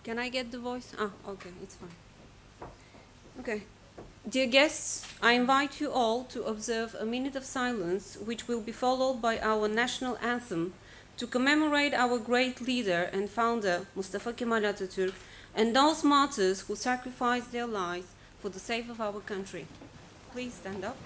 Can I get the voice? Ah, okay, it's fine. Okay. Dear guests, I invite you all to observe a minute of silence, which will be followed by our national anthem, to commemorate our great leader and founder, Mustafa Kemal Atatürk, and those martyrs who sacrificed their lives for the sake of our country. Please stand up.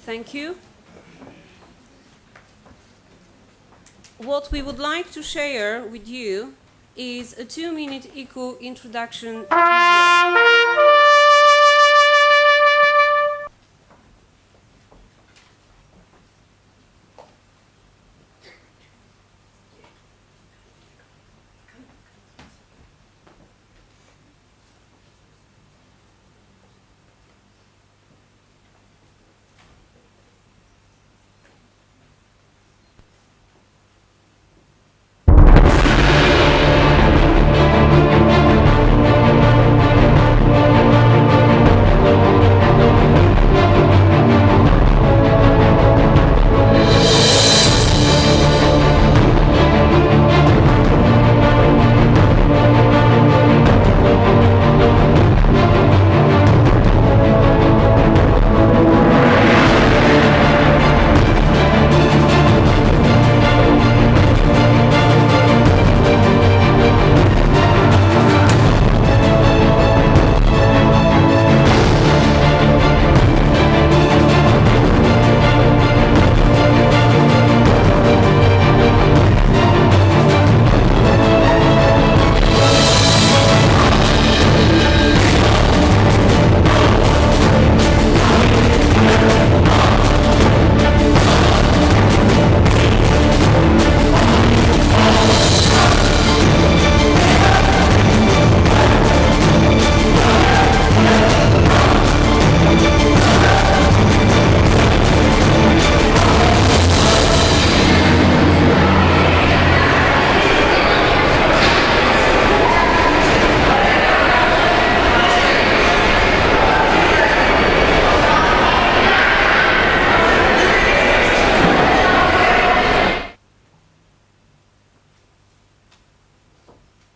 Thank you. What we would like to share with you is a 2-minute IKU introduction video.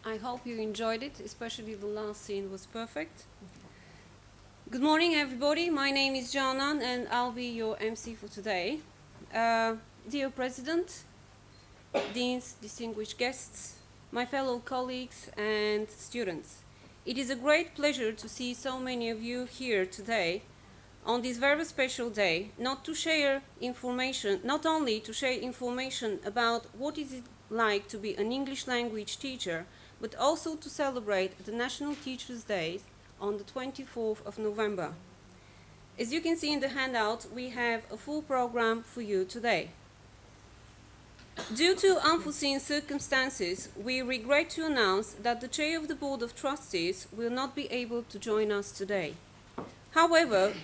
I hope you enjoyed it, especially the last scene was perfect. Good morning, everybody. My name is Canan, and I'll be your MC for today. Dear President, Deans, distinguished guests, my fellow colleagues and students, it is a great pleasure to see so many of you here today on this very special day, not only to share information about what is it like to be an English language teacher, but also to celebrate the National Teachers' Day on the 24th of November. As you can see in the handout, we have a full program for you today. Due to unforeseen circumstances, we regret to announce that the Chair of the Board of Trustees will not be able to join us today. However,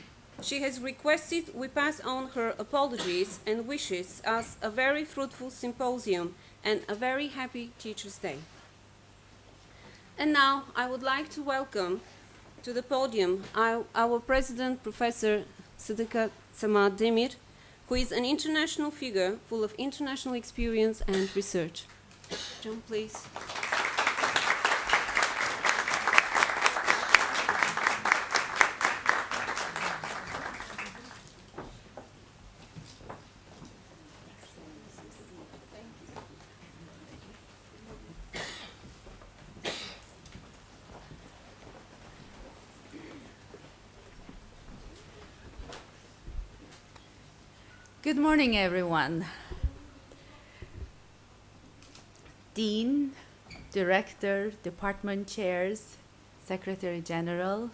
she has requested we pass on her apologies and wishes us a very fruitful symposium and a very happy Teachers' Day. And now I would like to welcome to the podium our President, Professor Sıdıka Samad Demir, who is an international figure full of international experience and research. John, please. Good morning, everyone. Dean, Director, Department Chairs, Secretary General,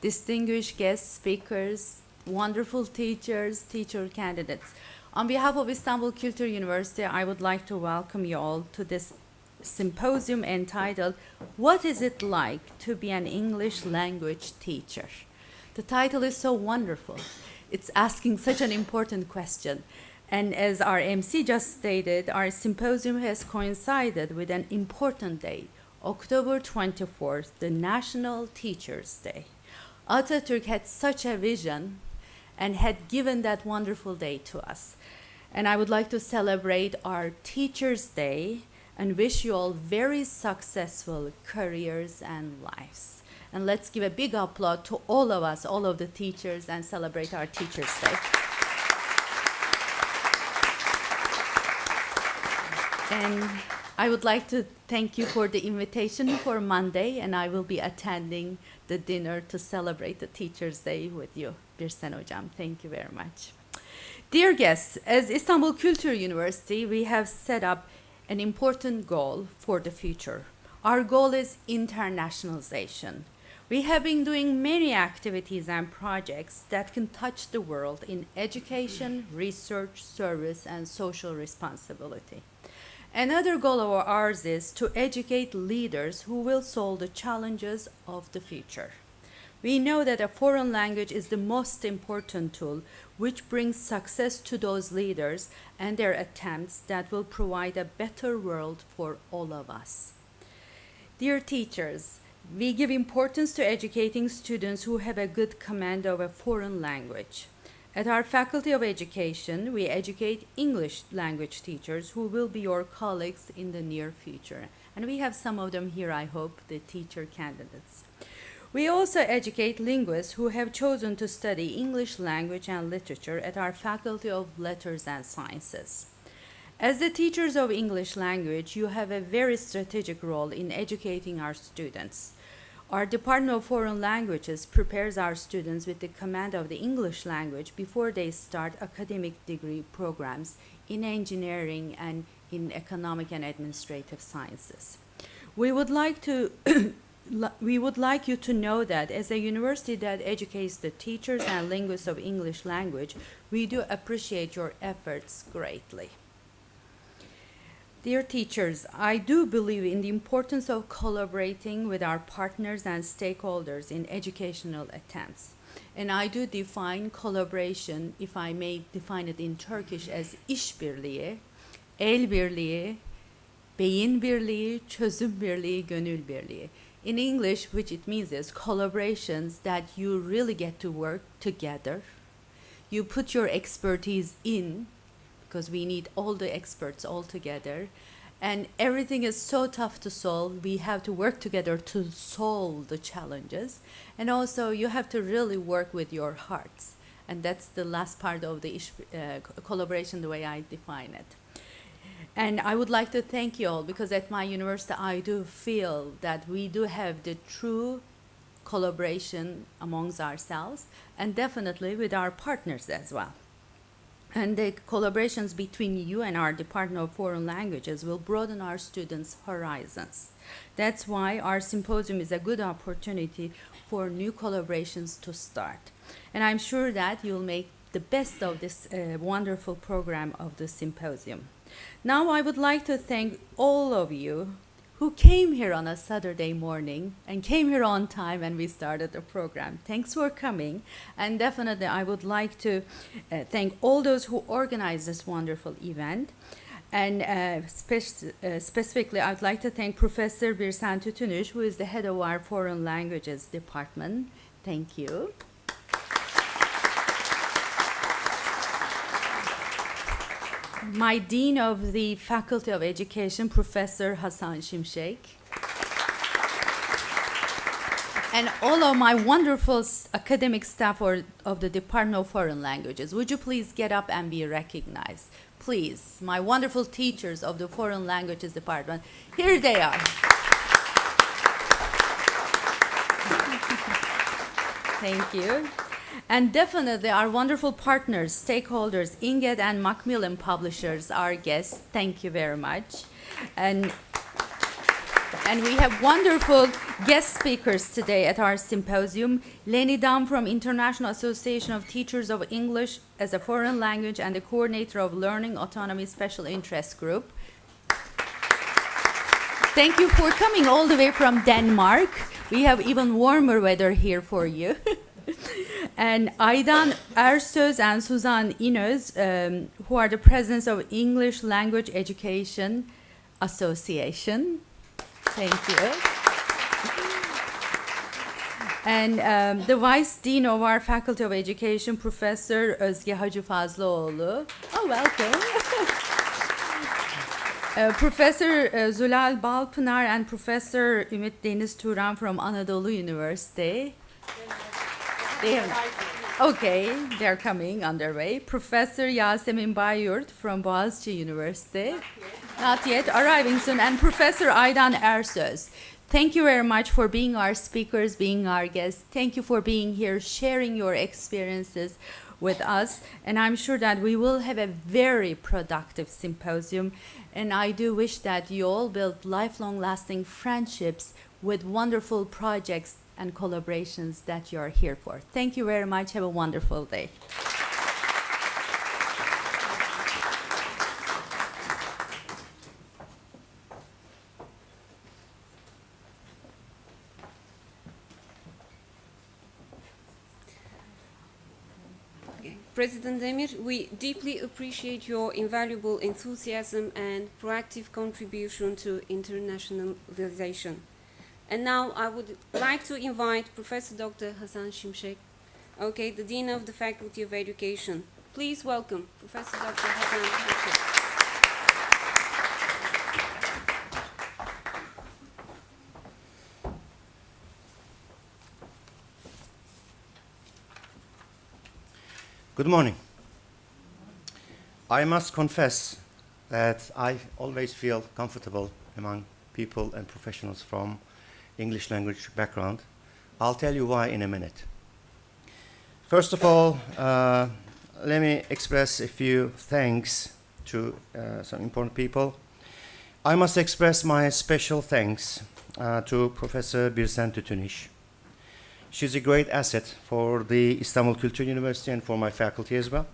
distinguished guest speakers, wonderful teachers, teacher candidates. On behalf of Istanbul Kültür University, I would like to welcome you all to this symposium entitled, What is it like to be an English language teacher? The title is so wonderful. It's asking such an important question. And as our MC just stated, our symposium has coincided with an important day, October 24th, the National Teachers' Day. Atatürk had such a vision and had given that wonderful day to us. And I would like to celebrate our Teachers' Day and wish you all very successful careers and lives. And let's give a big applause to all of us, all of the teachers, and celebrate our Teachers' Day. And I would like to thank you for the invitation for Monday, and I will be attending the dinner to celebrate the Teachers' Day with you. Birsen Hocam, thank you very much. Dear guests, as Istanbul Kültür University, we have set up an important goal for the future. Our goal is internationalization. We have been doing many activities and projects that can touch the world in education, research, service, and social responsibility. Another goal of ours is to educate leaders who will solve the challenges of the future. We know that a foreign language is the most important tool which brings success to those leaders and their attempts that will provide a better world for all of us. Dear teachers, we give importance to educating students who have a good command of a foreign language. At our Faculty of Education, we educate English language teachers who will be your colleagues in the near future. And we have some of them here, I hope, the teacher candidates. We also educate linguists who have chosen to study English language and literature at our Faculty of Letters and Sciences. As the teachers of English language, you have a very strategic role in educating our students. Our Department of Foreign Languages prepares our students with the command of the English language before they start academic degree programs in engineering and in economic and administrative sciences. We would like you to know that as a university that educates the teachers and linguists of English language, we do appreciate your efforts greatly. Dear teachers, I do believe in the importance of collaborating with our partners and stakeholders in educational attempts. And I do define collaboration, if I may define it in Turkish, as işbirliği, el birliği, beyin birliği, çözüm birliği, gönül birliği. In English, which it means is collaborations that you really get to work together. You put your expertise in, because we need all the experts all together. And everything is so tough to solve. We have to work together to solve the challenges. And also, you have to really work with your hearts. And that's the last part of the collaboration, the way I define it. And I would like to thank you all, because at my university, I do feel that we do have the true collaboration amongst ourselves, and definitely with our partners as well. And the collaborations between you and our Department of Foreign Languages will broaden our students' horizons. That's why our symposium is a good opportunity for new collaborations to start. And I'm sure that you'll make the best of this wonderful program of the symposium. Now I would like to thank all of you who came here on a Saturday morning and came here on time and we started the program. Thanks for coming. And definitely I would like to thank all those who organized this wonderful event. And specifically, I'd like to thank Professor Birsen Tütünüş, who is the head of our Foreign Languages Department. Thank you. My Dean of the Faculty of Education, Professor Hasan Şimşek. And all of my wonderful academic staff of the Department of Foreign Languages. Would you please get up and be recognized? Please, my wonderful teachers of the Foreign Languages Department. Here they are. Thank you. And definitely our wonderful partners, stakeholders, Inget and Macmillan Publishers, our guests. Thank you very much. And we have wonderful guest speakers today at our symposium. Leni Dam from International Association of Teachers of English as a Foreign Language and the coordinator of Learning Autonomy Special Interest Group. Thank you for coming all the way from Denmark. We have even warmer weather here for you. And Aydan Ersöz and Suzan İnöz, who are the presidents of English Language Education Association. Thank you. And the Vice Dean of our Faculty of Education, Professor Özge Hacıfazlıoğlu. Oh, welcome. Professor Zulal Balpınar and Professor Ümit Deniz Turan from Anadolu University. Okay, they're coming on their way. Professor Yasemin Bayurt from Boğaziçi University. Not yet, arriving soon. And Professor Aydan Ersöz. Thank you very much for being our speakers, being our guests. Thank you for being here, sharing your experiences with us. And I'm sure that we will have a very productive symposium. And I do wish that you all build lifelong lasting friendships with wonderful projects and collaborations that you are here for. Thank you very much. Have a wonderful day. President Demir, we deeply appreciate your invaluable enthusiasm and proactive contribution to internationalization. And now I would like to invite Professor Dr. Hasan Şimşek, the Dean of the Faculty of Education. Please welcome Professor Dr. Hasan Şimşek. Good morning. I must confess that I always feel comfortable among people and professionals from English language background. I'll tell you why in a minute. First of all, let me express a few thanks to some important people. I must express my special thanks to Professor Birsen Tütünüş. She's a great asset for the Istanbul Kültür University and for my faculty as well.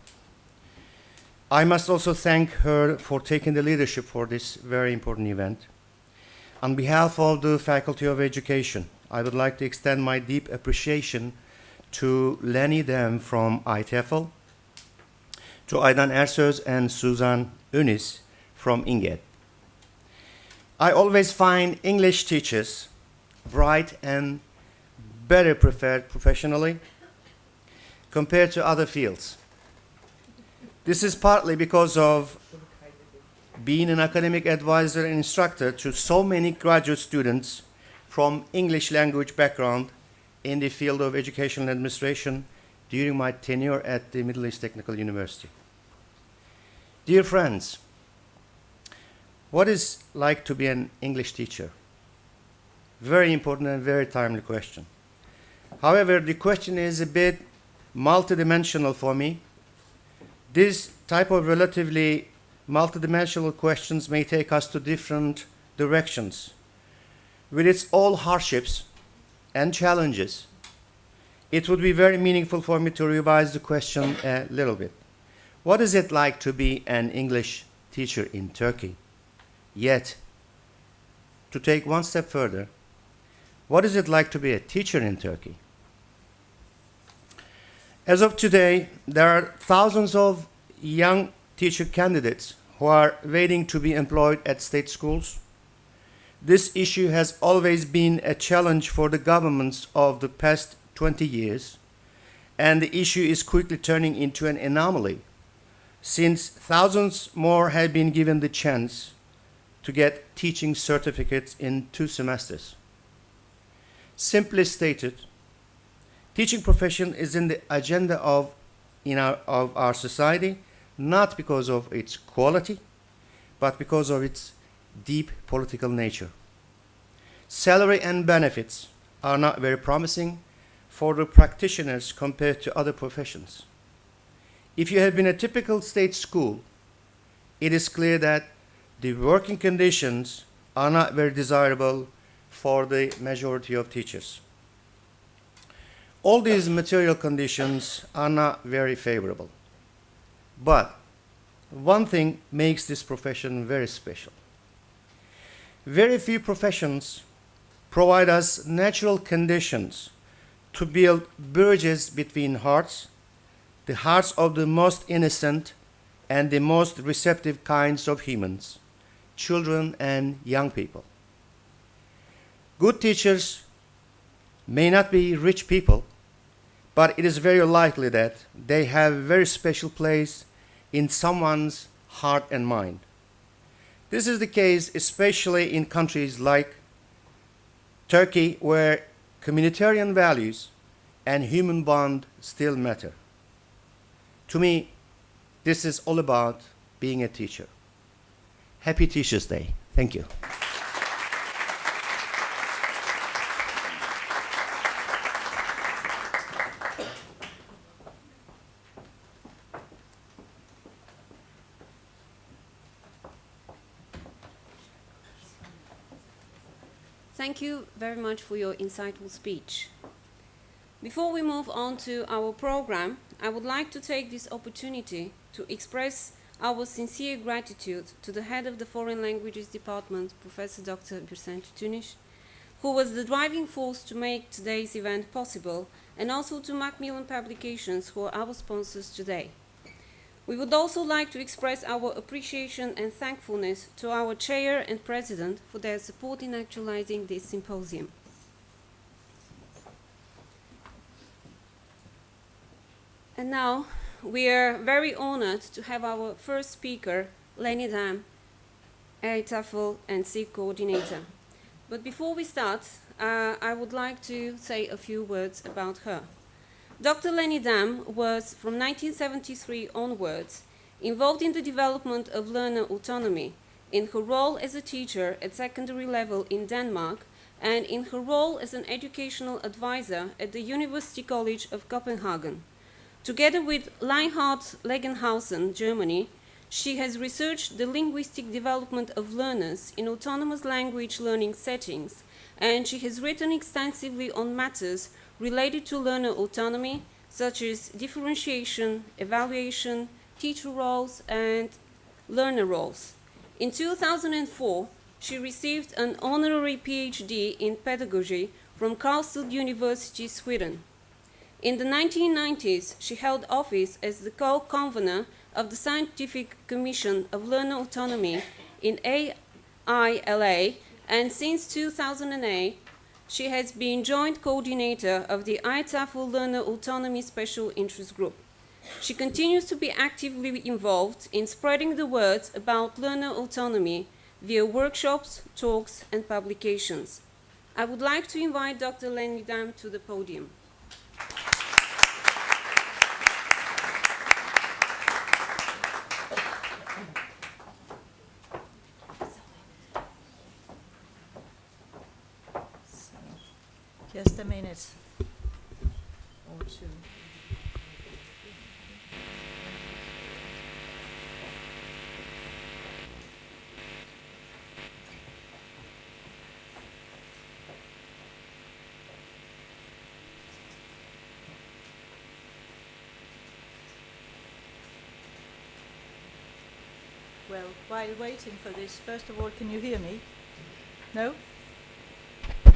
I must also thank her for taking the leadership for this very important event. On behalf of the Faculty of Education, I would like to extend my deep appreciation to Leni Dam from ITEFL, to Aydan Ersöz and Suzan İnöz from Inget. I always find English teachers bright and better prepared professionally compared to other fields. This is partly because of being an academic advisor and instructor to so many graduate students from English language background in the field of educational administration during my tenure at the Middle East Technical University. Dear friends, what is it like to be an English teacher? Very important and very timely question. However, the question is a bit multidimensional for me This type of relatively multidimensional questions may take us to different directions. With its all hardships and challenges, it would be very meaningful for me to revise the question a little bit. What is it like to be an English teacher in Turkey? Yet, to take one step further, what is it like to be a teacher in Turkey? As of today, there are thousands of young teacher candidates who are waiting to be employed at state schools. This issue has always been a challenge for the governments of the past 20 years, and the issue is quickly turning into an anomaly, since thousands more have been given the chance to get teaching certificates in 2 semesters. Simply stated, teaching profession is in the agenda of our society, not because of its quality, but because of its deep political nature. Salary and benefits are not very promising for the practitioners compared to other professions. If you have been a typical state school, it is clear that the working conditions are not very desirable for the majority of teachers. All these material conditions are not very favorable. But one thing makes this profession very special. Very few professions provide us natural conditions to build bridges between hearts, the hearts of the most innocent and the most receptive kinds of humans, children and young people. Good teachers may not be rich people, but it is very likely that they have a very special place in someone's heart and mind. This is the case especially in countries like Turkey, where communitarian values and human bond still matter. To me, this is all about being a teacher. Happy Teachers' Day. Thank you. Thank you very much for your insightful speech. Before we move on to our program, I would like to take this opportunity to express our sincere gratitude to the head of the Foreign Languages Department, Professor Dr. Birsen Tütüniş, who was the driving force to make today's event possible, and also to Macmillan Publications, who are our sponsors today. We would also like to express our appreciation and thankfulness to our chair and president for their support in actualizing this symposium. And now, we are very honored to have our first speaker, Leni Dam, TEFL and SIG coordinator. But before we start, I would like to say a few words about her. Dr. Leni Dam was, from 1973 onwards, involved in the development of learner autonomy in her role as a teacher at secondary level in Denmark and in her role as an educational advisor at the University College of Copenhagen. Together with Reinhard Legenhausen, Germany, she has researched the linguistic development of learners in autonomous language learning settings, and she has written extensively on matters related to learner autonomy, such as differentiation, evaluation, teacher roles, and learner roles. In 2004, she received an honorary PhD in pedagogy from Karlstad University, Sweden. In the 1990s, she held office as the co-convener of the Scientific Commission of Learner Autonomy in AILA, and since 2008, she has been joint coordinator of the ITAFL Learner Autonomy Special Interest Group. She continues to be actively involved in spreading the word about learner autonomy via workshops, talks, and publications. I would like to invite Dr. Leni Dam to the podium. Just a minute or two. Well, while waiting for this, first of all, can you hear me? No? Yes,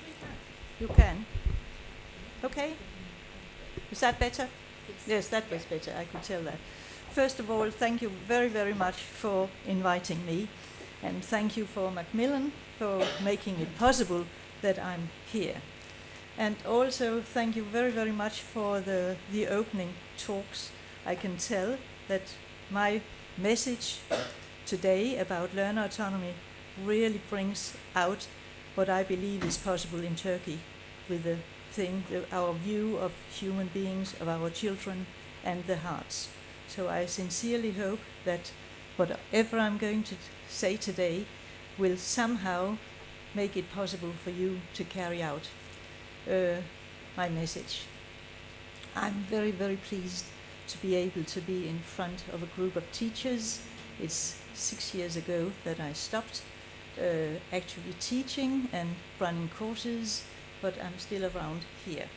we can. You can? Okay. Is that better? Yes, that was better. I could tell that. First of all, thank you very, very much for inviting me. And thank you for Macmillan for making it possible that I'm here. And also thank you very, very much for the opening talks. I can tell that my message today about learner autonomy really brings out what I believe is possible in Turkey with our view of human beings, of our children and their hearts. So I sincerely hope that whatever I'm going to say today will somehow make it possible for you to carry out my message. I'm very, very pleased to be able to be in front of a group of teachers. It's 6 years ago that I stopped actually teaching and running courses, but I'm still around here.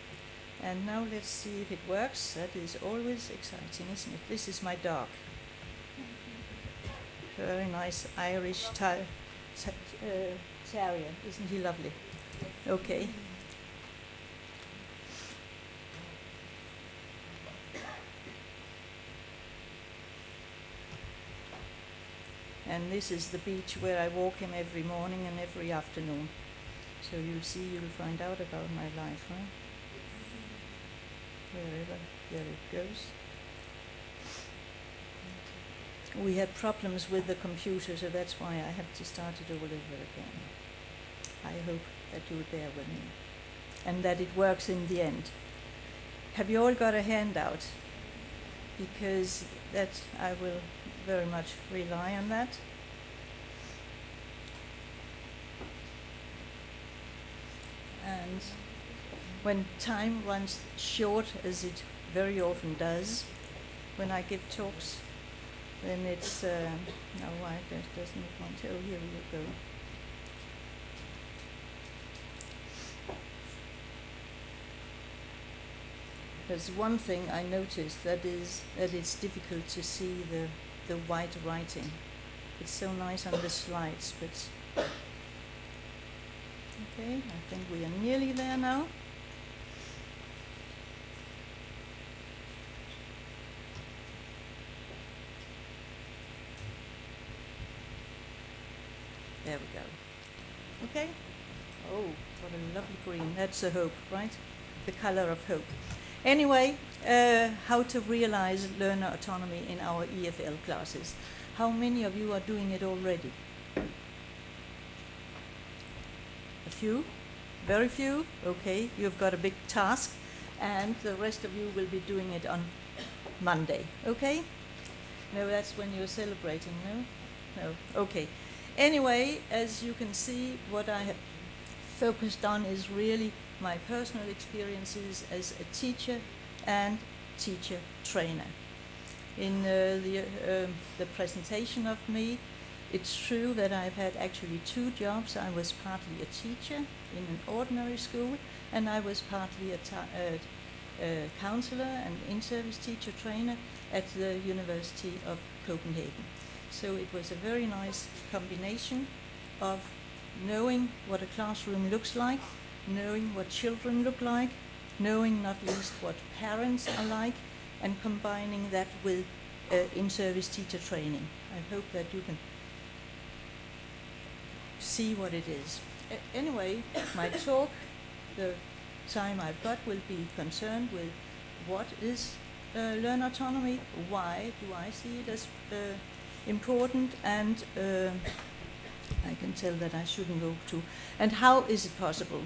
And now let's see if it works. That is always exciting, isn't it? This is my dog. Very nice Irish terrier. Isn't he lovely? Okay. And this is the beach where I walk him every morning and every afternoon. So you'll see, you'll find out about my life, right? Wherever, there it goes. We had problems with the computer, so that's why I have to start it all over again. I hope that you'll bear with me and that it works in the end. Have you all got a handout? Because that I will very much rely on that. And when time runs short, as it very often does, when I give talks, then it's, no, why doesn't it want to? Oh, here we go. There's one thing I noticed, that is that it's difficult to see the white writing. It's so nice on the slides, but okay, I think we are nearly there now. There we go. Okay? Oh, what a lovely green. That's a hope, right? The color of hope. Anyway, how to realize learner autonomy in our EFL classes. How many of you are doing it already? A few? Very few? Okay, you've got a big task, and the rest of you will be doing it on Monday, okay? No, that's when you're celebrating, no? No, okay. Anyway, as you can see, what I have focused on is really my personal experiences as a teacher and teacher trainer. In the presentation of me, it's true that I've had actually 2 jobs. I was partly a teacher in an ordinary school, and I was partly a counselor and in-service teacher trainer at the University of Copenhagen. So it was a very nice combination of knowing what a classroom looks like, knowing what children look like, knowing not least what parents are like, and combining that with in-service teacher training. I hope that you can see what it is. Anyway, my talk, the time I've got, will be concerned with what is learner autonomy, why do I see it as important, and I can tell that I shouldn't go to, and how is it possible.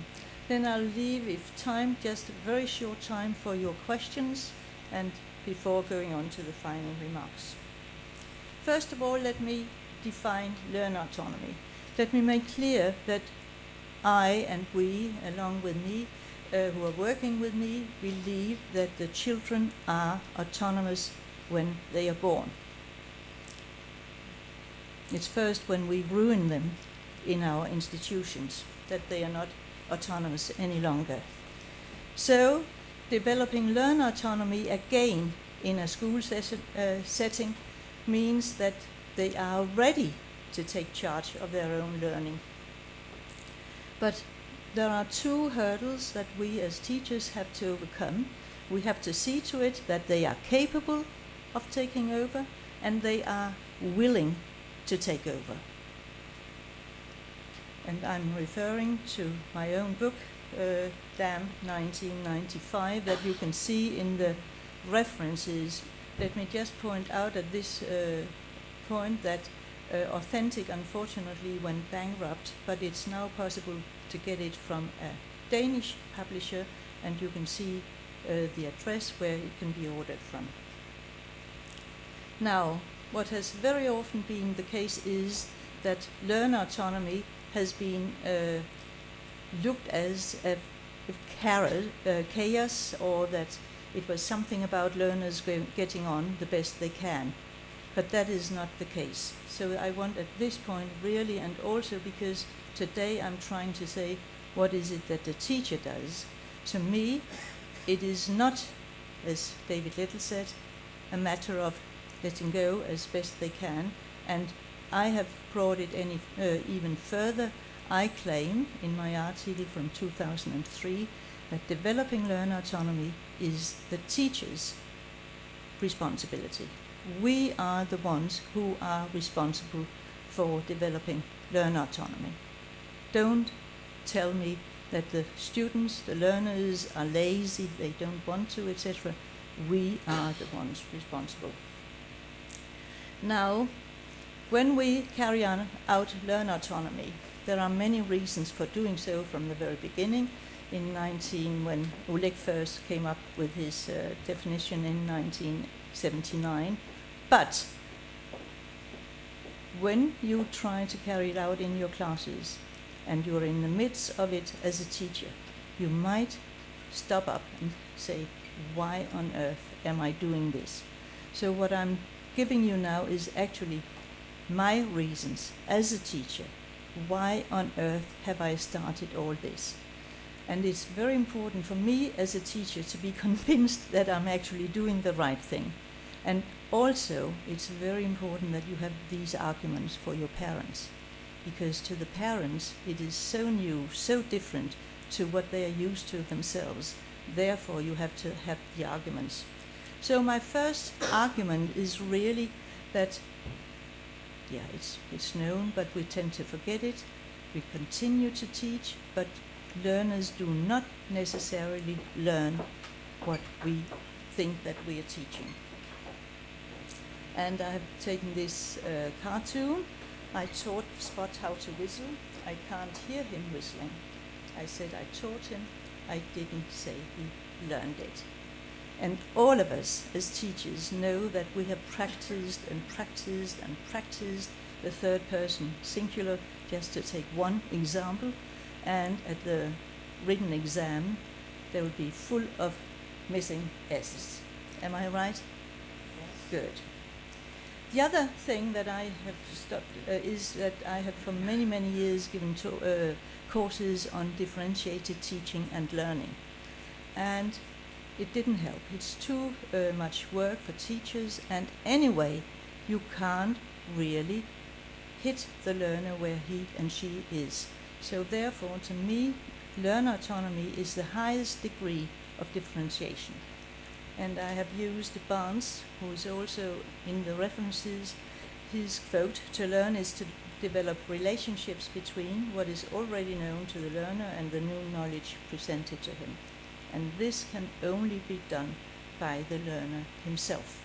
Then I'll leave, if time, just a very short time for your questions, and before going on to the final remarks. First of all, let me define learner autonomy. Let me make clear that I and we, along with me, who are working with me, believe that the children are autonomous when they are born. It's first when we ruin them in our institutions that they are not autonomous any longer. So, developing learner autonomy again in a school setting means that they are ready to take charge of their own learning. But there are two hurdles that we as teachers have to overcome. We have to see to it that they are capable of taking over and they are willing to take over. And I'm referring to my own book, Dam 1995, that you can see in the references. Let me just point out at this point that Authentic unfortunately went bankrupt, but it's now possible to get it from a Danish publisher, and you can see the address where it can be ordered from. Now, what has very often been the case is that learner autonomy has been looked as a chaos, or that it was something about learners getting on the best they can. But that is not the case. So I want at this point really, and also because today I'm trying to say what is it that the teacher does. To me, it is not, as David Little said, a matter of letting go as best they can. And I have brought it even further. I claim in my article from 2003 that developing learner autonomy is the teacher's responsibility. We are the ones who are responsible for developing learner autonomy. Don't tell me that the students, the learners are lazy, they don't want to, etc. We are the ones responsible. Now, when we carry out learner autonomy, there are many reasons for doing so from the very beginning. When Oleg first came up with his definition in 1979. But when you try to carry it out in your classes and you're in the midst of it as a teacher, you might stop up and say, why on earth am I doing this? So what I'm giving you now is actually my reasons as a teacher. Why on earth have I started all this? And it's very important for me as a teacher to be convinced that I'm actually doing the right thing. And also, it's very important that you have these arguments for your parents, because to the parents, it is so new, so different to what they are used to themselves. Therefore, you have to have the arguments. So my first argument is really that, it's known, but we tend to forget it. We continue to teach, but learners do not necessarily learn what we think that we are teaching. And I have taken this cartoon. I taught Spot how to whistle. I can't hear him whistling. I said I taught him. I didn't say he learned it. And all of us as teachers know that we have practiced and practiced and practiced the third person singular, just to take one example. And at the written exam, they will be full of missing S's. Am I right? Yes. Good. The other thing that I have stopped is that I have for many, many years given courses on differentiated teaching and learning. And it didn't help. It's too much work for teachers, and anyway, you can't really hit the learner where he and she is. So therefore, to me, learner autonomy is the highest degree of differentiation. And I have used Barnes, who is also in the references. His quote, "To learn is to develop relationships between what is already known to the learner and the new knowledge presented to him. And this can only be done by the learner himself."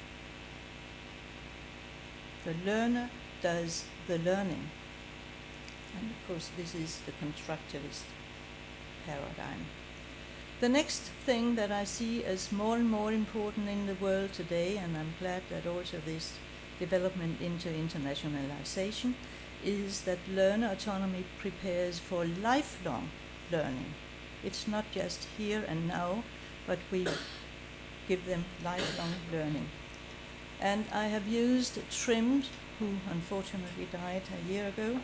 The learner does the learning. And of course, this is the constructivist paradigm. The next thing that I see as more and more important in the world today, and I'm glad that also this development into internationalization, is that learner autonomy prepares for lifelong learning. It's not just here and now, but we give them lifelong learning. And I have used Trim, who unfortunately died a year ago.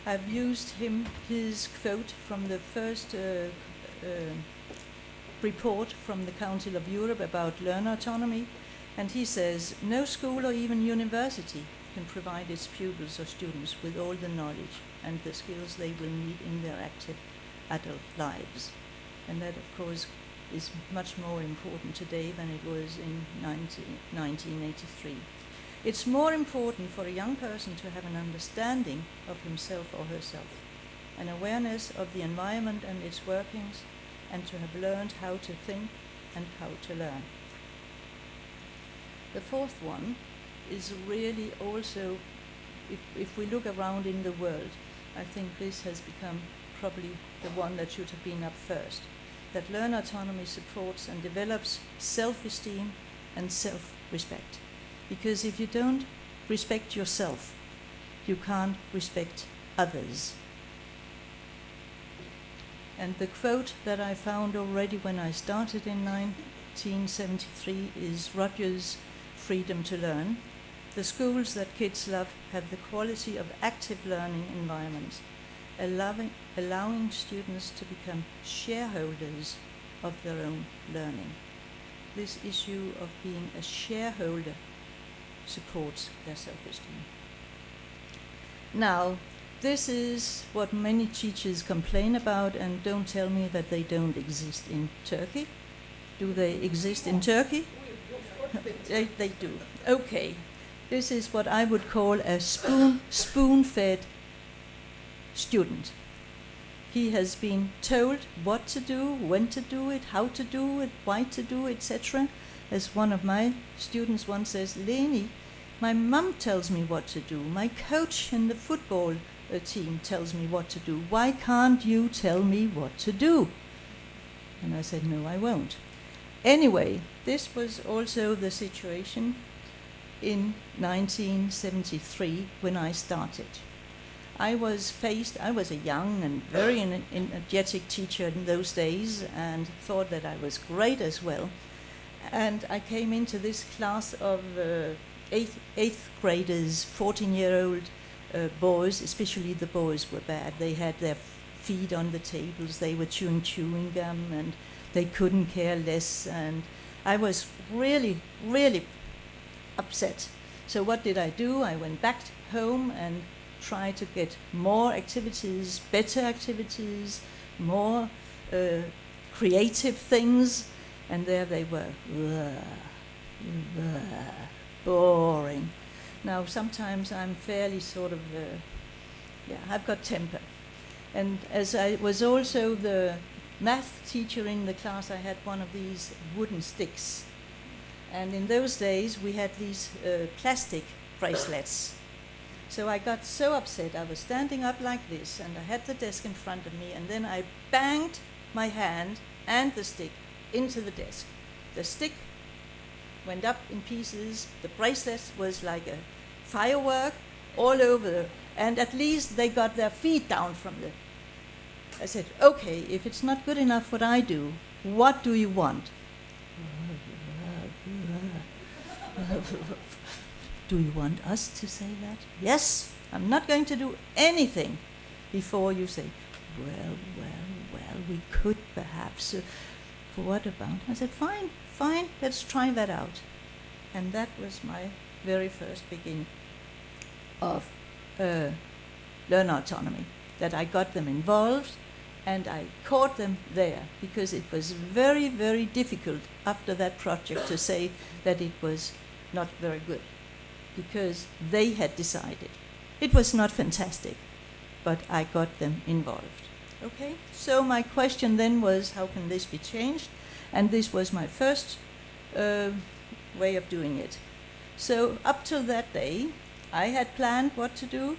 I've used his quote from the first report from the Council of Europe about learner autonomy. And he says, no school or even university can provide its pupils or students with all the knowledge and the skills they will need in their active adult lives. And that, of course, is much more important today than it was in 1983. It's more important for a young person to have an understanding of himself or herself, an awareness of the environment and its workings, and to have learned how to think and how to learn. The fourth one is really also, if we look around in the world, I think this has become probably the one that should have been up first, that learner autonomy supports and develops self-esteem and self-respect. Because if you don't respect yourself, you can't respect others. And the quote that I found already when I started in 1973 is Rogers' Freedom to Learn. The schools that kids love have the quality of active learning environments, allowing students to become shareholders of their own learning. This issue of being a shareholder supports their self-esteem. Now, this is what many teachers complain about, and don't tell me that they don't exist in Turkey. Do they exist in Turkey? They do. Okay. This is what I would call a spoon-fed student. He has been told what to do, when to do it, how to do it, why to do it, etc. As one of my students once says, Leni, my mum tells me what to do. My coach in the football team tells me what to do. Why can't you tell me what to do? And I said, no, I won't. Anyway, this was also the situation in 1973 when I started. I was a young and very energetic teacher in those days and thought that I was great as well. And I came into this class of eighth graders, 14-year-old boys, especially the boys were bad. They had their feet on the tables, they were chewing gum, and they couldn't care less. And I was really, really upset. So what did I do? I went back home and tried to get more activities, better activities, more creative things, and there they were. Boring. Now, sometimes I'm fairly sort of, I've got temper. And as I was also the math teacher in the class, I had one of these wooden sticks. And in those days, we had these plastic bracelets. So I got so upset. I was standing up like this, and I had the desk in front of me, and then I banged my hand and the stick into the desk. The stick went up in pieces. The bracelet was like a firework all over, and at least they got their feet down from the... I said, okay, if it's not good enough what I do, what do you want? Do you want us to say that? Yes, I'm not going to do anything before you say, well, we could perhaps. For what about? I said, fine, let's try that out. And that was my very first beginning of learner autonomy, that I got them involved and I caught them there, because it was very, very difficult after that project to say that it was not very good, because they had decided. It was not fantastic, but I got them involved. Okay, so my question then was, how can this be changed? And this was my first way of doing it. So up till that day, I had planned what to do.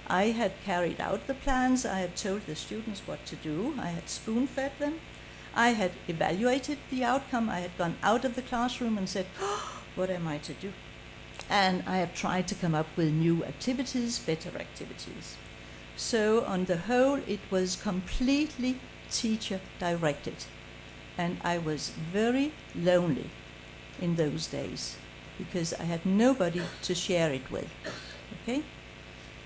I had carried out the plans. I had told the students what to do. I had spoon-fed them. I had evaluated the outcome. I had gone out of the classroom and said, oh, what am I to do? And I have tried to come up with new activities, better activities. So on the whole, it was completely teacher-directed. And I was very lonely in those days because I had nobody to share it with. Okay?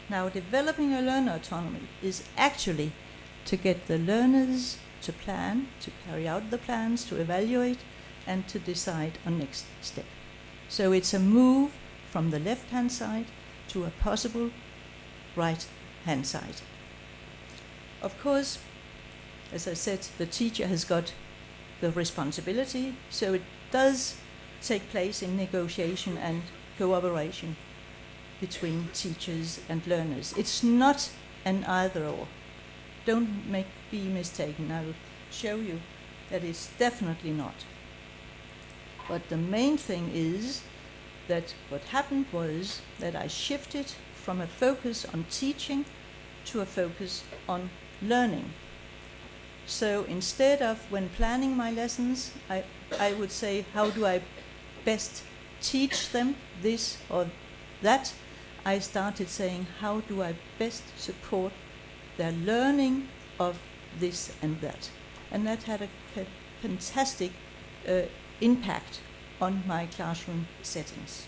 Now, developing a learner autonomy is actually to get the learners to plan, to carry out the plans, to evaluate, and to decide on next step. So it's a move from the left-hand side to a possible right-hand side. Of course, as I said, the teacher has got the responsibility, so it does take place in negotiation and cooperation between teachers and learners. It's not an either-or. Don't be mistaken. I will show you that it's definitely not. But the main thing is that what happened was that I shifted from a focus on teaching to a focus on learning. So instead of, when planning my lessons, I would say, how do I best teach them this or that? I started saying, how do I best support their learning of this and that? And that had a fantastic impact on my classroom settings.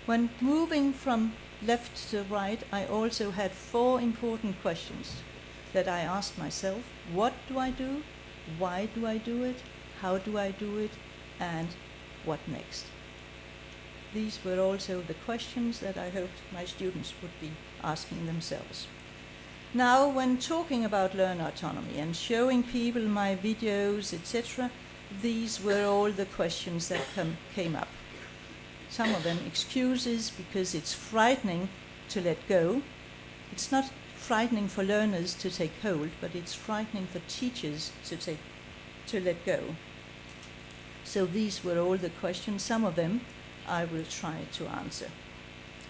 When moving from left to right, I also had 4 important questions that I asked myself. What do I do? Why do I do it? How do I do it? And what next? These were also the questions that I hoped my students would be asking themselves. Now, when talking about learner autonomy and showing people my videos, etc., these were all the questions that came up. Some of them excuses because it's frightening to let go. It's not frightening for learners to take hold, but it's frightening for teachers to let go. So these were all the questions. Some of them I will try to answer.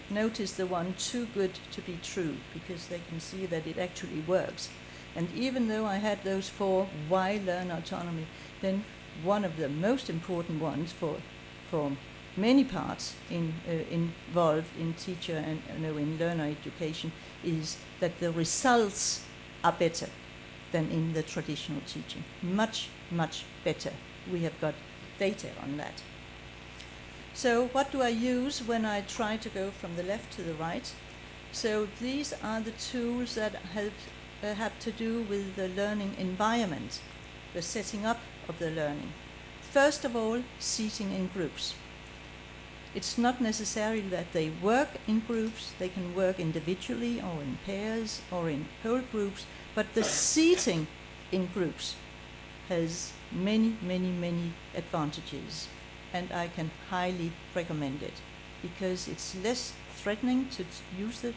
Notice the one, too good to be true, because they can see that it actually works. And even though I had those 4 why learn autonomy, then one of the most important ones for many parts involved in teacher and in learner education is that the results are better than in the traditional teaching. Much, much better. We have got data on that. So what do I use when I try to go from the left to the right? So these are the tools that have to do with the learning environment, the setting up of the learning. First of all, seating in groups. It's not necessary that they work in groups. They can work individually or in pairs or in whole groups, but the seating in groups has many, many, many advantages, and I can highly recommend it because it's less threatening to use the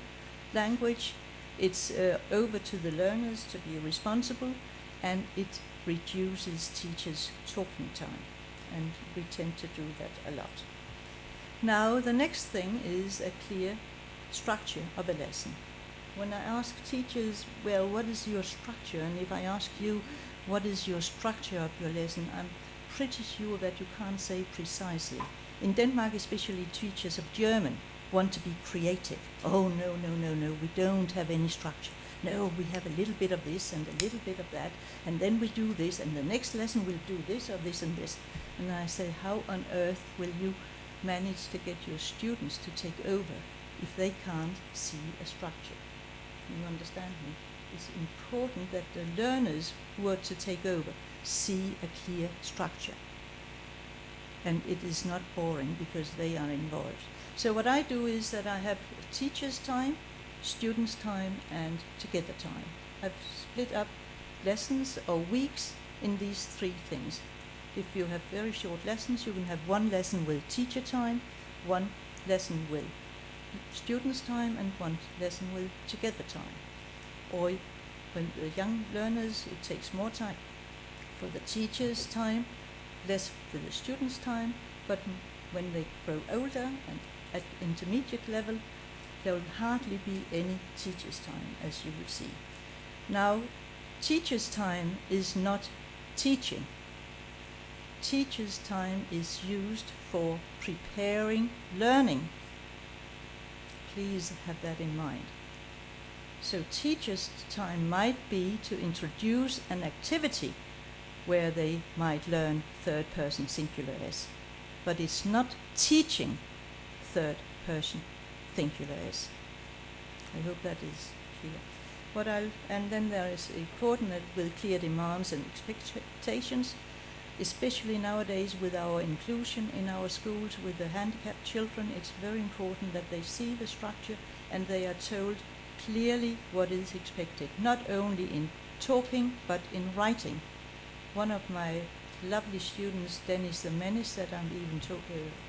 language. It's over to the learners to be responsible, and it reduces teachers' talking time, and we tend to do that a lot. Now, the next thing is a clear structure of a lesson. When I ask teachers, well, what is your structure? And if I ask you, what is your structure of your lesson? I'm pretty sure that you can't say precisely. In Denmark, especially teachers of German want to be creative. Oh, no, no, no, no, we don't have any structure. No, we have a little bit of this and a little bit of that, and then we do this, and the next lesson we'll do this or this and this. And I say, how on earth will you manage to get your students to take over if they can't see a structure? You understand me? It's important that the learners who are to take over see a clear structure. And it is not boring because they are involved. So what I do is that I have teachers' time, students' time, and together time. I've split up lessons or weeks in these 3 things. If you have very short lessons, you can have 1 lesson with teacher time, 1 lesson with students' time, and 1 lesson with together time. Or when the young learners, it takes more time for the teachers' time, less for the students' time, but when they grow older and at intermediate level, there will hardly be any teachers' time, as you will see. Now, teachers' time is not teaching. Teachers' time is used for preparing learning. Please have that in mind. So teachers' time might be to introduce an activity where they might learn third-person singular s, but it's not teaching third-person singular s. I hope that is clear. And then there is important that with clear demands and expectations, especially nowadays with our inclusion in our schools with the handicapped children. It's very important that they see the structure and they are told clearly what is expected, not only in talking but in writing. One of my lovely students, Dennis the Menace, that I'm even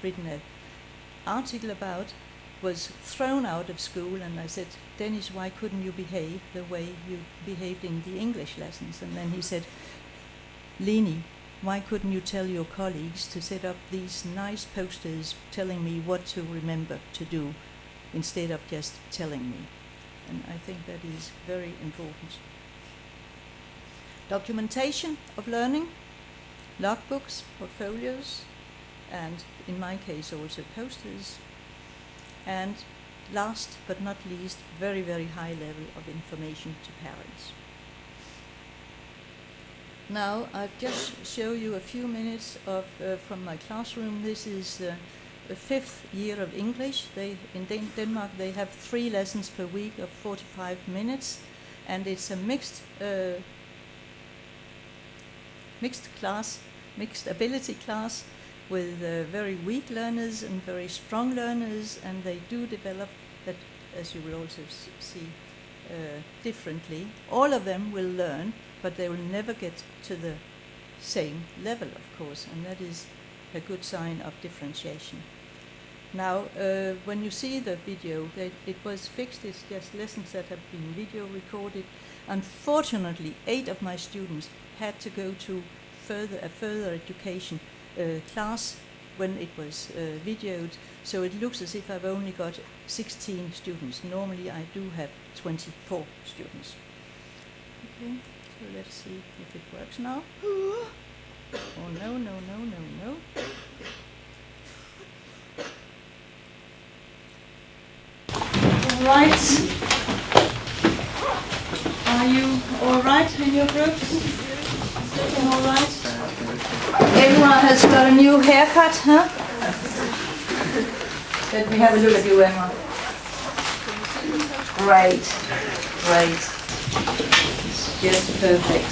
written an article about, was thrown out of school, and I said, Dennis, why couldn't you behave the way you behaved in the English lessons? And then he said, Leni, why couldn't you tell your colleagues to set up these nice posters telling me what to remember to do instead of just telling me? And I think that is very important. Documentation of learning, logbooks, portfolios, and in my case also posters. And last but not least, very, very high level of information to parents. Now I'll just show you a few minutes of from my classroom. This is the 5th year of English. In Denmark they have 3 lessons per week of 45 minutes, and it's a mixed ability class with very weak learners and very strong learners, and they do develop that, as you will also see, differently. All of them will learn, but they will never get to the same level, of course, and that is a good sign of differentiation. Now, when you see the video, it was fixed. It's just lessons that have been video recorded. Unfortunately, 8 of my students had to go to a further education class when it was videoed, so it looks as if I've only got 16 students. Normally I do have 24 students. Okay, so let's see if it works now. Oh no, no, no, no, no. All right. Are you all right in your groups? Looking all right? Emma has got a new haircut, huh? Let me have a look at you, Emma. Great, great. Just perfect.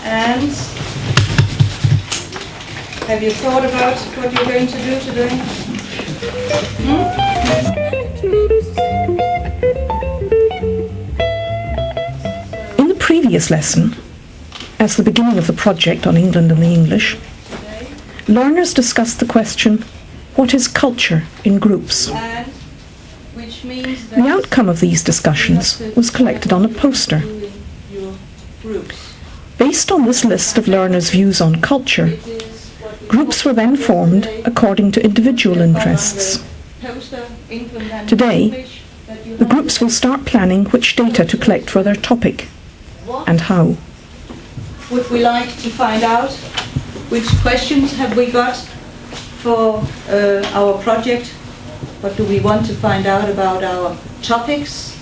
And have you thought about what you're going to do today? In the previous lesson, as the beginning of the project on England and the English, learners discussed the question, what is culture in groups? The outcome of these discussions was collected on a poster. Based on this list of learners' views on culture, groups were then formed according to individual interests. Today, the groups will start planning which data to collect for their topic and how. Would we like to find out which questions have we got for our project? What do we want to find out about our topics?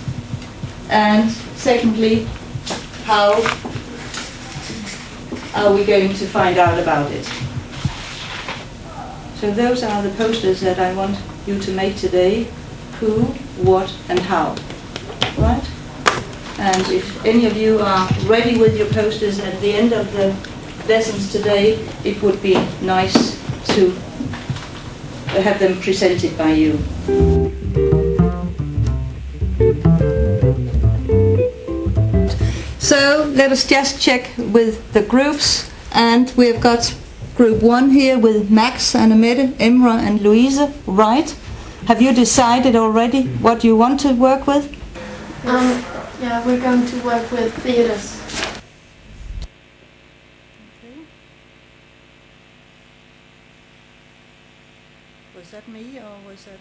And secondly, how are we going to find out about it? So those are the posters that I want you to make today. Who, what, and how. Right? And if any of you are ready with your posters at the end of the lessons today, it would be nice to have them presented by you. So let us just check with the groups, and we've got group 1 here with Max, Annemette, Emra and Louise, right? Have you decided already what you want to work with? Yeah, we're going to work with theaters. Okay. Was that me or was that...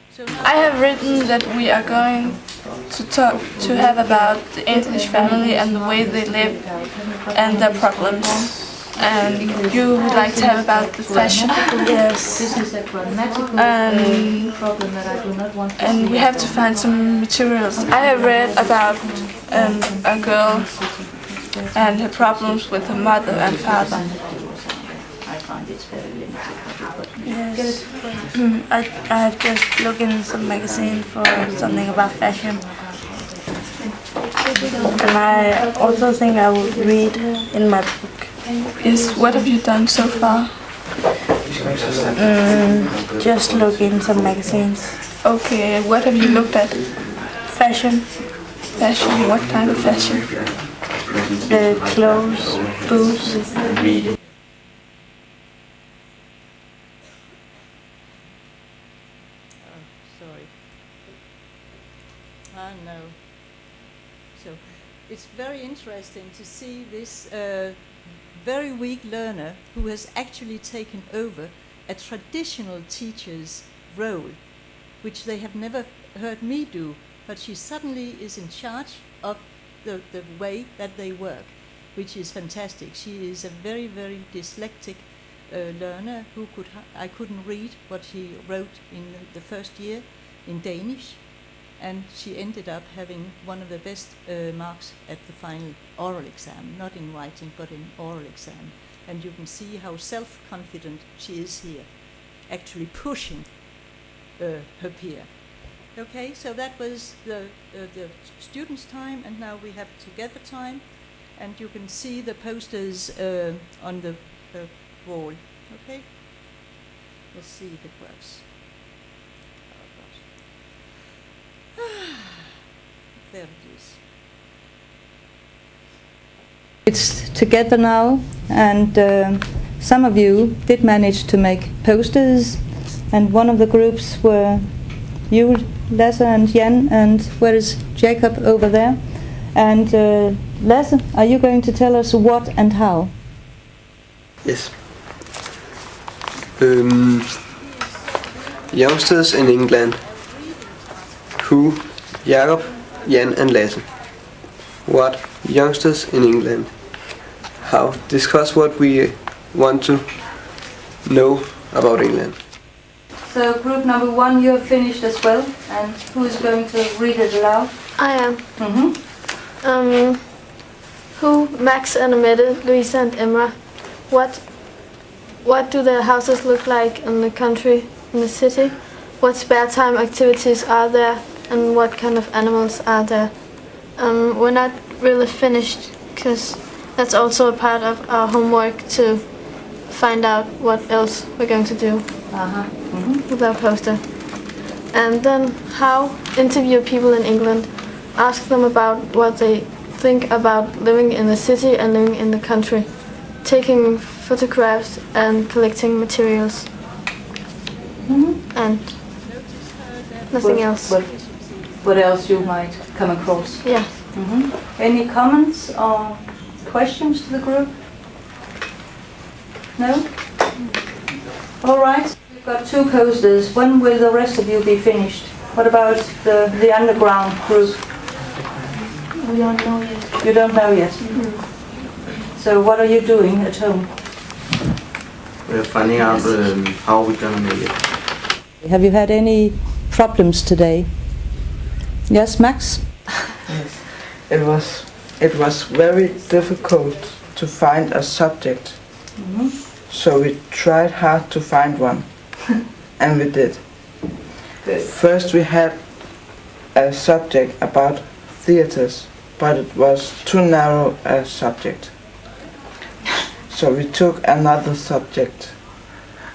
So now I have written that we are going to have about the English family and the way they live and their problems. And you would like to have about the fashion. Yes. this is a grammatical problem that I do not want to And we have to find some materials. I have read about a girl and her problems with her mother and father. I find it's very limited. Yes. I have just looked in some magazine for something about fashion. And I also think I will read in my book. What have you done so far? Just look in some magazines. Okay, what have you looked at? Fashion, Fashion, what kind of fashion? clothes, boots. Sorry. No. So it's very interesting to see this very weak learner who has actually taken over a traditional teacher's role, which they have never heard me do, but she suddenly is in charge of the way that they work, which is fantastic. She is a very, very dyslexic learner who I couldn't read what she wrote in the first year in Danish, and she ended up having one of the best marks at the final oral exam, not in writing but in oral exam. And you can see how self-confident she is here, actually pushing her peer. Okay, so that was the students' time, and now we have together time, and you can see the posters on the wall. Okay, let's see if it works. There it is. It's together now, and some of you did manage to make posters, and one of the groups were you, Lasse and Jan, and where is Jacob over there? And Lasse, are you going to tell us what and how? Yes. Youngsters in England. Who? Jacob, Jan and Lasse. What? Youngsters in England. How? Discuss what we want to know about England. So group number 1, you have finished as well, and who is going to read it aloud? I am. Mm-hmm. Who? Max and Amette, Louisa and Emma. What do their houses look like in the country, in the city? What spare time activities are there, and what kind of animals are there? We're not really finished, because that's also a part of our homework to find out what else we're going to do with our poster. And then how? Interview people in England. Ask them about what they think about living in the city and living in the country. Taking photographs and collecting materials. And nothing else. What else you might come across? Yeah. Any comments or questions to the group? No? All right. We've got 2 posters. When will the rest of you be finished? What about the underground group? We don't know yet. You don't know yet? So what are you doing at home? We're finding out how we're gonna make it. Have you had any problems today? Yes, Max? Yes. It was very difficult to find a subject. So we tried hard to find one. And we did. Good. First we had a subject about theaters, but it was too narrow a subject. So we took another subject,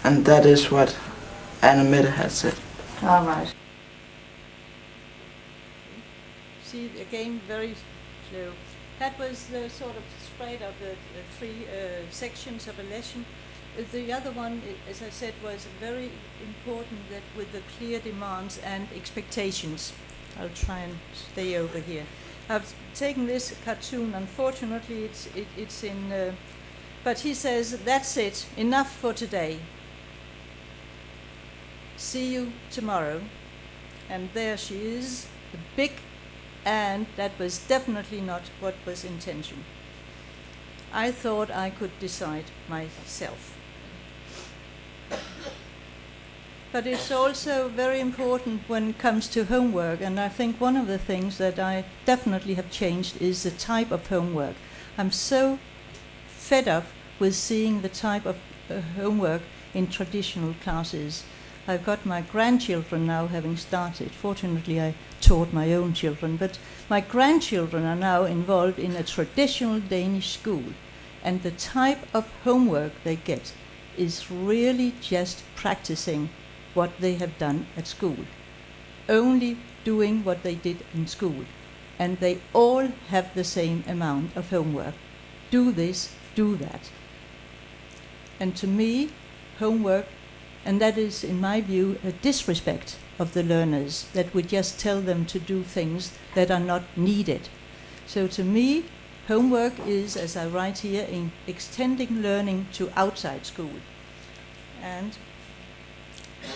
and that is what Anna-Mette has said. All right. See, again, very slow. That was the sort of spread of the 3 sections of a lesson. The other one, as I said, was very important, that with the clear demands and expectations. I'll try and stay over here. I've taken this cartoon. Unfortunately, it's in... but he says, that's it, enough for today. See you tomorrow. And there she is, big, and that was definitely not what was intention. I thought I could decide myself. But it's also very important when it comes to homework, and I think one of the things that I definitely have changed is the type of homework. I'm so fed up with seeing the type of homework in traditional classes. I've got my grandchildren now having started. Fortunately, I taught my own children, but my grandchildren are now involved in a traditional Danish school. And the type of homework they get is really just practicing what they have done at school. Only doing what they did in school. And they all have the same amount of homework. Do this, do that. And to me, homework, and that is, in my view, a disrespect of the learners, that we just tell them to do things that are not needed. So to me, homework is, as I write here, in extending learning to outside school. And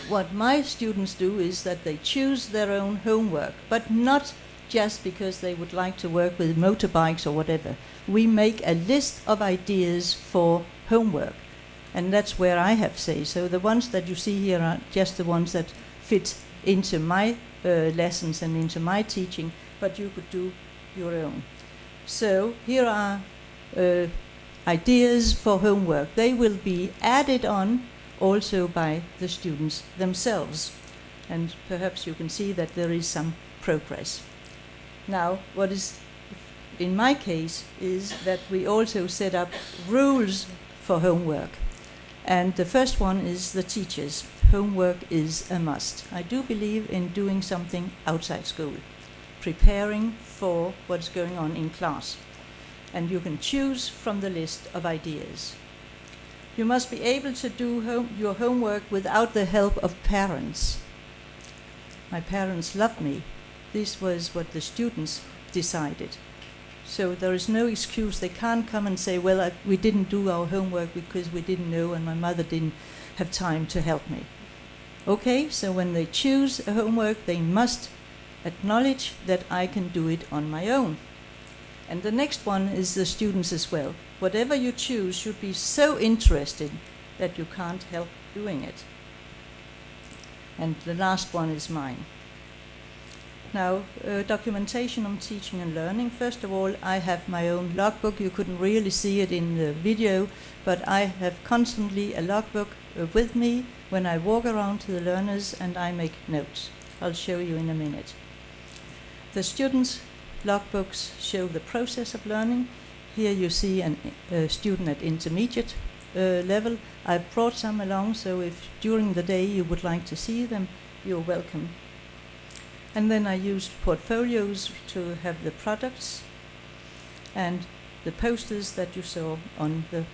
what my students do is that they choose their own homework, but not just because they would like to work with motorbikes or whatever. We make a list of ideas for homework, and that's where I have say. So the ones that you see here are just the ones that fit into my lessons and into my teaching, but you could do your own. So here are ideas for homework. They will be added on also by the students themselves, and perhaps you can see that there is some progress. Now, what is in my case is that we also set up rules for homework. And the first one is the teachers. Homework is a must. I do believe in doing something outside school, preparing for what's going on in class. And you can choose from the list of ideas. You must be able to do your homework without the help of parents. My parents loved me. This was what the students decided. So there is no excuse. They can't come and say, well, we didn't do our homework because we didn't know and my mother didn't have time to help me. Okay, so when they choose a homework, they must acknowledge that I can do it on my own. And the next one is the students as well. Whatever you choose should be so interesting that you can't help doing it. And the last one is mine. Now, documentation on teaching and learning. First of all, I have my own logbook. You couldn't really see it in the video, but I have constantly a logbook with me when I walk around to the learners and I make notes. I'll show you in a minute. The students' logbooks show the process of learning. Here you see a student at intermediate level. I've brought some along, so if during the day you would like to see them, you're welcome. And then I used portfolios to have the products and the posters that you saw on the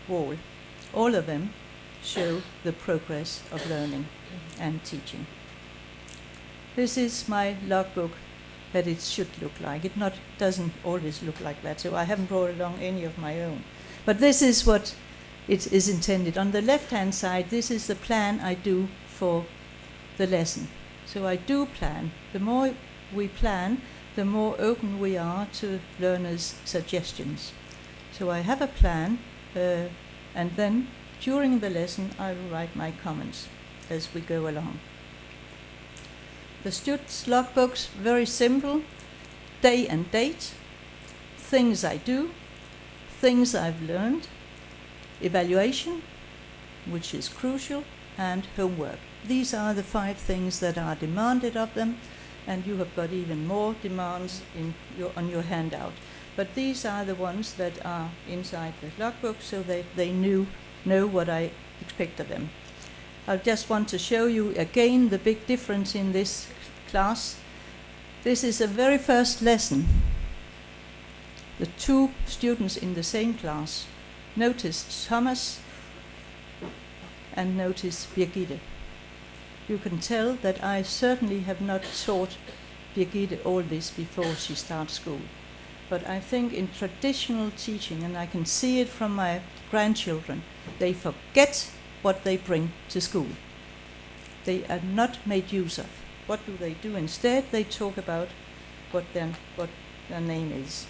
wall. All of them show the progress of learning and teaching. This is my logbook that it should look like. It doesn't always look like that, so I haven't brought along any of my own. But this is what it is intended. On the left-hand side, this is the plan I do for the lesson. So I do plan. The more we plan, the more open we are to learners' suggestions. So I have a plan, and then during the lesson I will write my comments as we go along. The students' logbooks, very simple. Day and date, things I do, things I've learned, evaluation, which is crucial, and homework. These are the 5 things that are demanded of them, and you have got even more demands on your handout. But these are the ones that are inside the logbook, so they know what I expect of them. I just want to show you again the big difference in this class. This is the very first lesson. The 2 students in the same class. Notice Thomas and notice Birgitte. You can tell that I certainly have not taught Birgitte all this before she starts school. But I think in traditional teaching, and I can see it from my grandchildren, they forget what they bring to school. They are not made use of. What do they do instead? They talk about what their name is.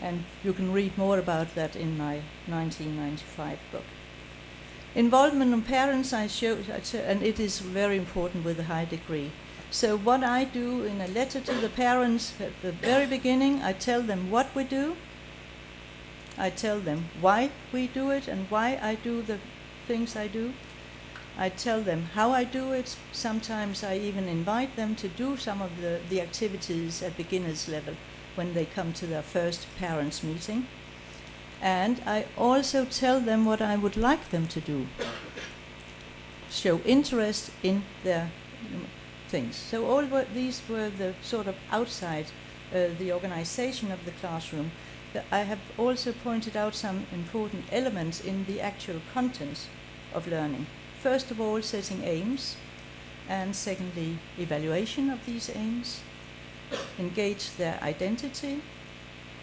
And you can read more about that in my 1995 book. Involvement of parents, and it is very important with a high degree. So what I do in a letter to the parents at the very beginning, I tell them what we do, I tell them why we do it and why I do the things I do, I tell them how I do it. Sometimes I even invite them to do some of the activities at beginner's level when they come to their first parents' meeting. And I also tell them what I would like them to do. Show interest in their things. So all these were the sort of outside the organization of the classroom. I have also pointed out some important elements in the actual contents of learning. First of all, setting aims, and secondly, evaluation of these aims, engage their identity,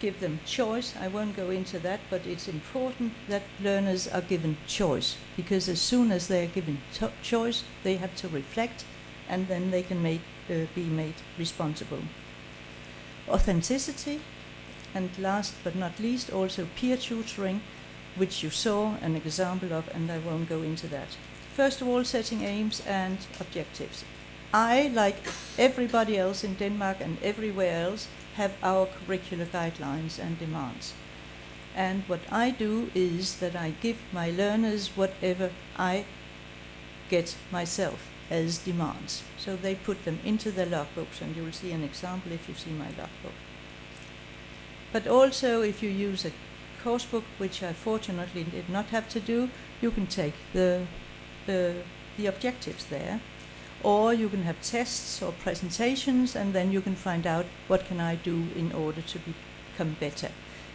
give them choice. I won't go into that, but it's important that learners are given choice, because as soon as they are given choice, they have to reflect, and then they can be made responsible. Authenticity, and last but not least, also peer tutoring, which you saw an example of, and I won't go into that. First of all, setting aims and objectives. I, like everybody else in Denmark and everywhere else, have our curricular guidelines and demands. And what I do is that I give my learners whatever I get myself as demands. So they put them into their logbooks, and you will see an example if you see my logbook. But also, if you use a course book, which I fortunately did not have to do, you can take the objectives there, or you can have tests or presentations, and then you can find out what can I do in order to become better.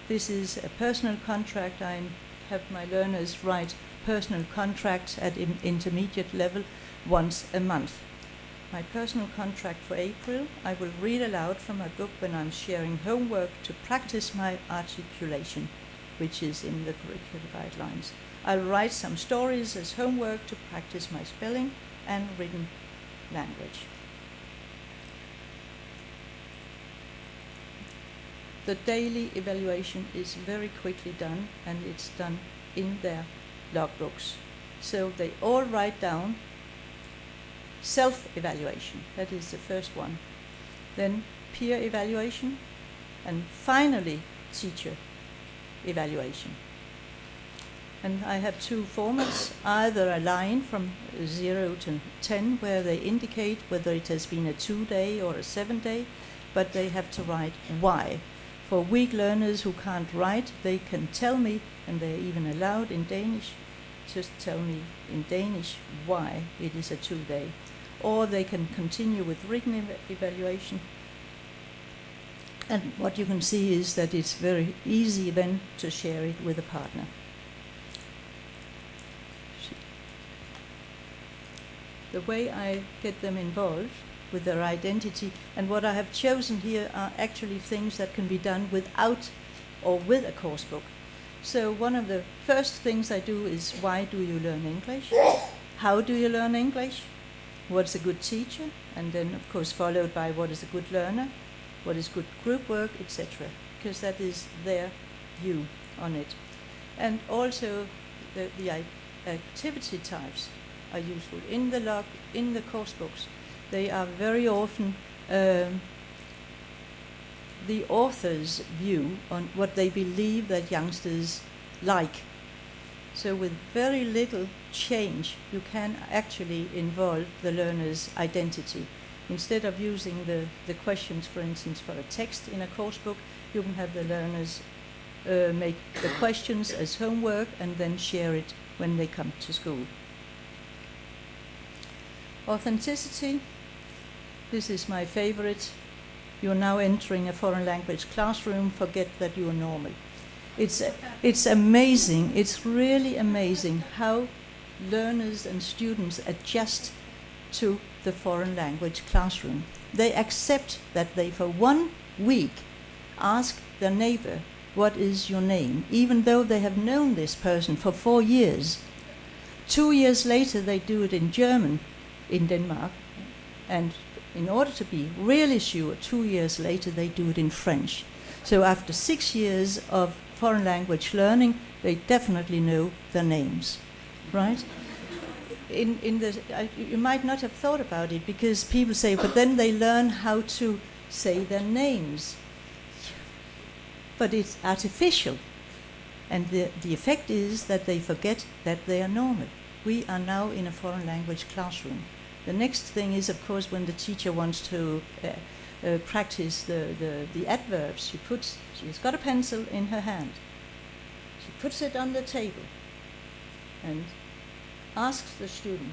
This is a personal contract. I have my learners write personal contracts at intermediate level once a month. My personal contract for April, I will read aloud from my book when I'm sharing homework to practice my articulation, which is in the curricular guidelines. I'll write some stories as homework to practice my spelling and written language. The daily evaluation is very quickly done, and it's done in their logbooks. So they all write down self-evaluation, that is the first one. Then peer evaluation, and finally teacher evaluation. And I have two formats, either a line from 0 to 10 where they indicate whether it has been a 2-day or a 7-day, but they have to write why. For weak learners who can't write, they can tell me, and they're even allowed in Danish, just tell me in Danish why it is a 2-day. Or they can continue with written evaluation. And what you can see is that it's very easy then to share it with a partner. The way I get them involved with their identity, and what I have chosen here are actually things that can be done without or with a course book. So one of the first things I do is, why do you learn English? How do you learn English? What's a good teacher? And then, of course, followed by what is a good learner, what is good group work, etc. Because that is their view on it. And also the activity types are useful. In the course books, they are very often the author's view on what they believe that youngsters like. So with very little change, you can actually involve the learner's identity. Instead of using the questions, for instance, for a text in a course book, you can have the learners make the questions as homework and then share it when they come to school. Authenticity. This is my favorite. You're now entering a foreign language classroom. Forget that you are normal. It's amazing. It's really amazing how learners and students adjust to the foreign language classroom. They accept that they, for 1 week, ask their neighbor, what is your name? Even though they have known this person for 4 years. 2 years later, they do it in German in Denmark. And in order to be really sure, 2 years later, they do it in French. So after 6 years of foreign language learning, they definitely know their names, right? You might not have thought about it, because people say, but then they learn how to say their names. But it's artificial. And the effect is that they forget that they are normal. We are now in a foreign language classroom. The next thing is, of course, when the teacher wants to practice the adverbs, she's got a pencil in her hand. She puts it on the table and asks the student,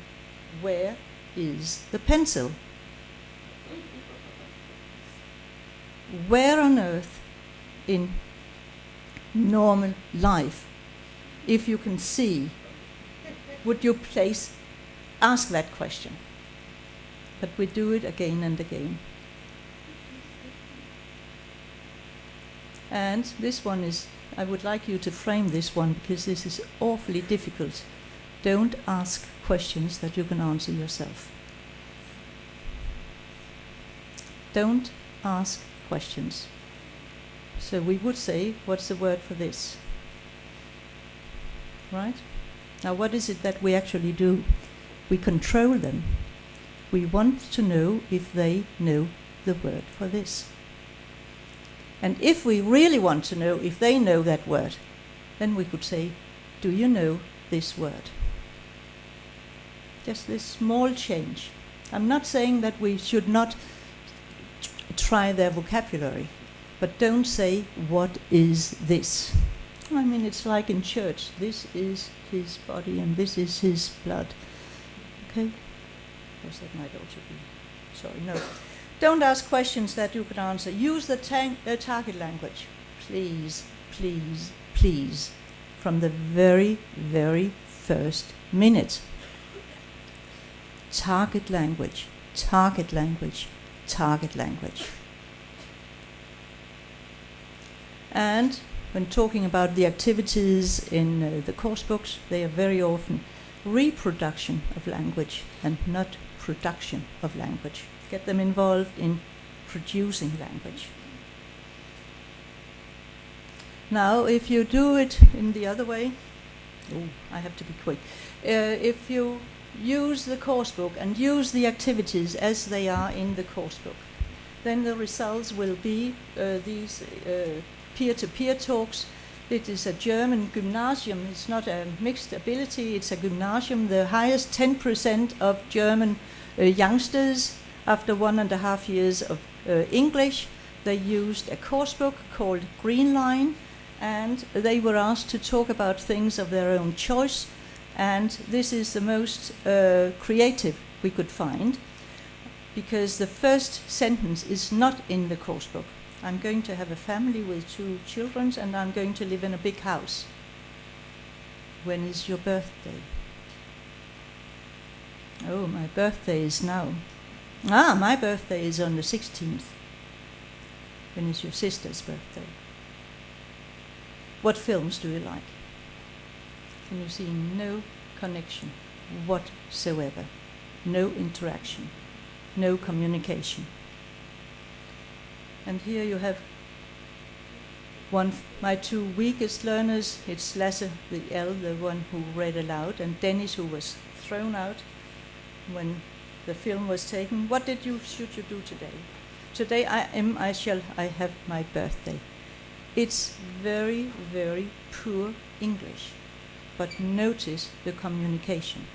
where is the pencil? Where on earth in normal life, if you can see, would you ask that question? But we do it again and again. And this one is, I would like you to frame this one because this is awfully difficult. Don't ask questions that you can answer yourself. Don't ask questions. So we would say, what's the word for this? Right? Now what is it that we actually do? We control them. We want to know if they know the word for this. And if we really want to know if they know that word, then we could say, do you know this word? Just this small change. I'm not saying that we should not try their vocabulary, but don't say, what is this? I mean, it's like in church. This is his body and this is his blood. Okay? Of course, that might also be... Sorry, no. Don't ask questions that you can answer. Use the target language. Please, please, please. From the very, very first minute. Target language, target language, target language. And when talking about the activities in the course books, they are very often reproduction of language and not production of language. Get them involved in producing language. Now, if you do it in the other way, I have to be quick. If you use the course book and use the activities as they are in the course book, then the results will be these peer-to-peer talks. It is a German gymnasium. It's not a mixed ability, it's a gymnasium. The highest 10% of German youngsters, after 1.5 years of English, they used a course book called Green Line, and they were asked to talk about things of their own choice. And this is the most creative we could find, because the first sentence is not in the course book. I'm going to have a family with 2 children and I'm going to live in a big house. When is your birthday? Oh, my birthday is now. Ah, my birthday is on the 16th. When is your sister's birthday? What films do you like? And you see no connection whatsoever, no interaction, no communication. And here you have my 2 weakest learners. It's Lasse, the L, the one who read aloud, and Dennis, who was thrown out when the film was taken. What should you do today? Today I have my birthday. It's very, very poor English. But notice the communication.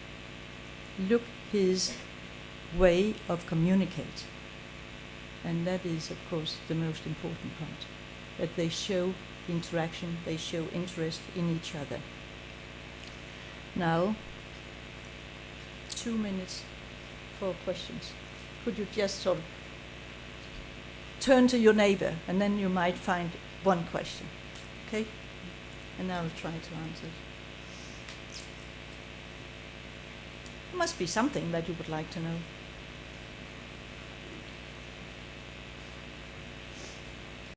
Look his way of communicate. And that is, of course, the most important part. That they show interaction, they show interest in each other. Now, 2 minutes for questions. Could you just sort of turn to your neighbor, and then you might find one question. Okay? And I will try to answer it. Must be something that you would like to know.